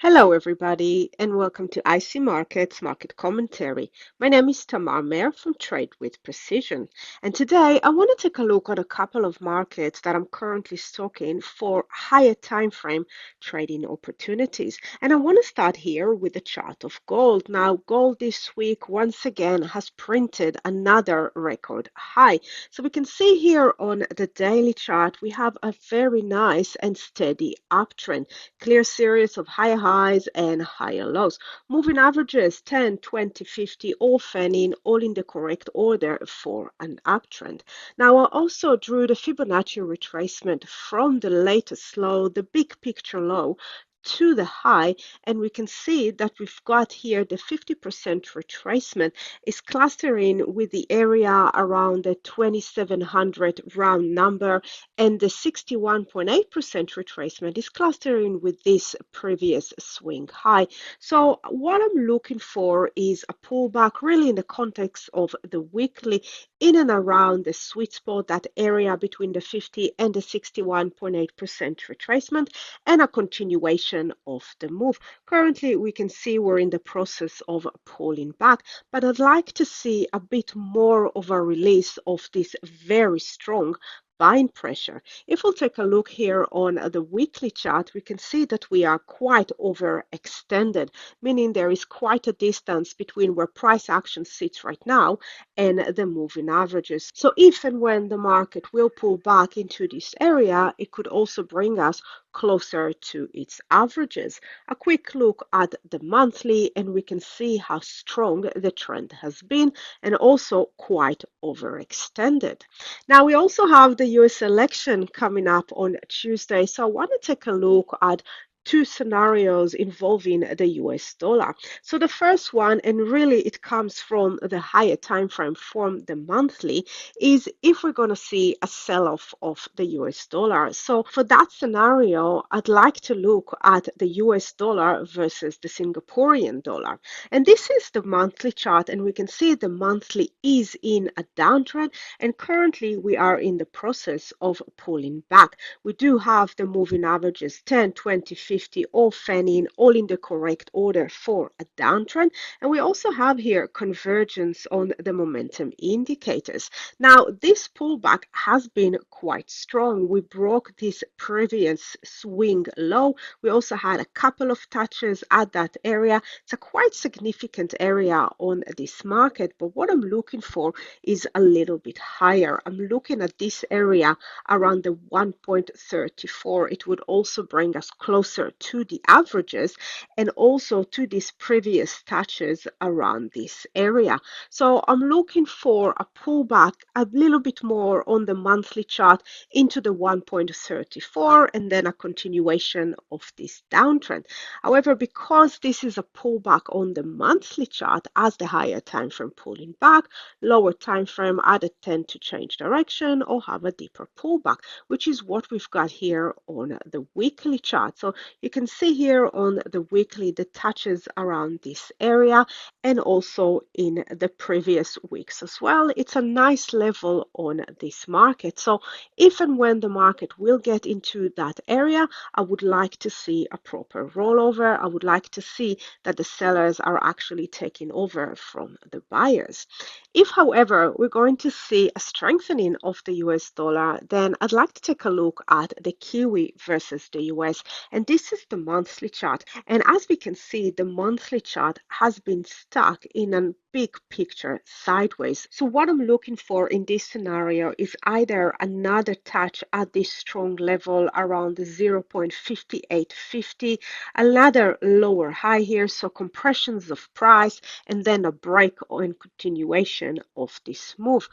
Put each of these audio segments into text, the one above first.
Hello, everybody, and welcome to IC Markets Market Commentary. My name is Tamar Mehr from Trade with Precision, and today I want to take a look at a couple of markets that I'm currently stocking for higher time frame trading opportunities. And I want to start here with the chart of gold. Now, gold this week once again has printed another record high. So we can see here on the daily chart we have a very nice and steady uptrend. Clear series of higher highs and higher lows. Moving averages 10, 20, 50, all fanning, all in the correct order for an uptrend. Now, I also drew the Fibonacci retracement from the latest low, the big picture low, to the high, and we can see that we've got here the 50% retracement is clustering with the area around the 2700 round number, and the 61.8% retracement is clustering with this previous swing high. So what I'm looking for is a pullback really in the context of the weekly in and around the sweet spot, that area between the 50 and the 61.8% retracement, and a continuation of the move. Currently, we can see we're in the process of pulling back, but I'd like to see a bit more of a release of this very strong buying pressure. If we'll take a look here on the weekly chart, we can see that we are quite overextended, meaning there is quite a distance between where price action sits right now and the moving averages. So if and when the market will pull back into this area, it could also bring us closer to its averages. A quick look at the monthly, and we can see how strong the trend has been and also quite overextended. Now, we also have the US election coming up on Tuesday, so I want to take a look at two scenarios involving the US dollar. So the first one, and really it comes from the higher time frame from the monthly, is if we're going to see a sell-off of the US dollar. So for that scenario, I'd like to look at the US dollar versus the Singaporean dollar. And this is the monthly chart, and we can see the monthly is in a downtrend, and currently we are in the process of pulling back. We do have the moving averages 10, 20, 50, all fanning, all in the correct order for a downtrend. And we also have here convergence on the momentum indicators. Now, this pullback has been quite strong. We broke this previous swing low. We also had a couple of touches at that area. It's a quite significant area on this market, but what I'm looking for is a little bit higher. I'm looking at this area around the 1.34. It would also bring us closer to the averages and also to these previous touches around this area. So I'm looking for a pullback a little bit more on the monthly chart into the 1.34 and then a continuation of this downtrend. However, because this is a pullback on the monthly chart, as the higher time frame pulling back, lower time frame either tend to change direction or have a deeper pullback, which is what we've got here on the weekly chart. So you can see here on the weekly the touches around this area and also in the previous weeks as well. It's a nice level on this market. So if and when the market will get into that area, I would like to see a proper rollover. I would like to see that the sellers are actually taking over from the buyers. If, however, we're going to see a strengthening of the US dollar, then I'd like to take a look at the Kiwi versus the US. And this is the monthly chart. And as we can see, the monthly chart has been stuck in a big picture sideways. So what I'm looking for in this scenario is either another touch at this strong level around the 0.5850, another lower high here, so compressions of price, and then a break or continuation of this move.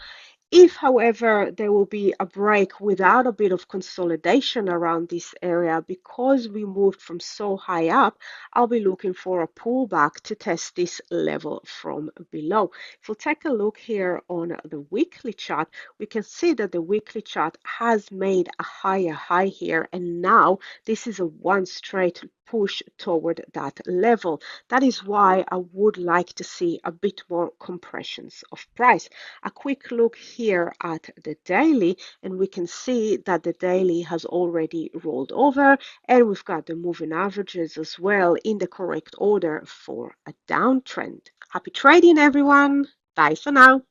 If, however, there will be a break without a bit of consolidation around this area because we moved from so high up, I'll be looking for a pullback to test this level from below. If we'll take a look here on the weekly chart, we can see that the weekly chart has made a higher high here, and now this is a one straight push toward that level. That is why I would like to see a bit more compressions of price. A quick look here at the daily, and we can see that the daily has already rolled over, and we've got the moving averages as well in the correct order for a downtrend. Happy trading, everyone. Bye for now.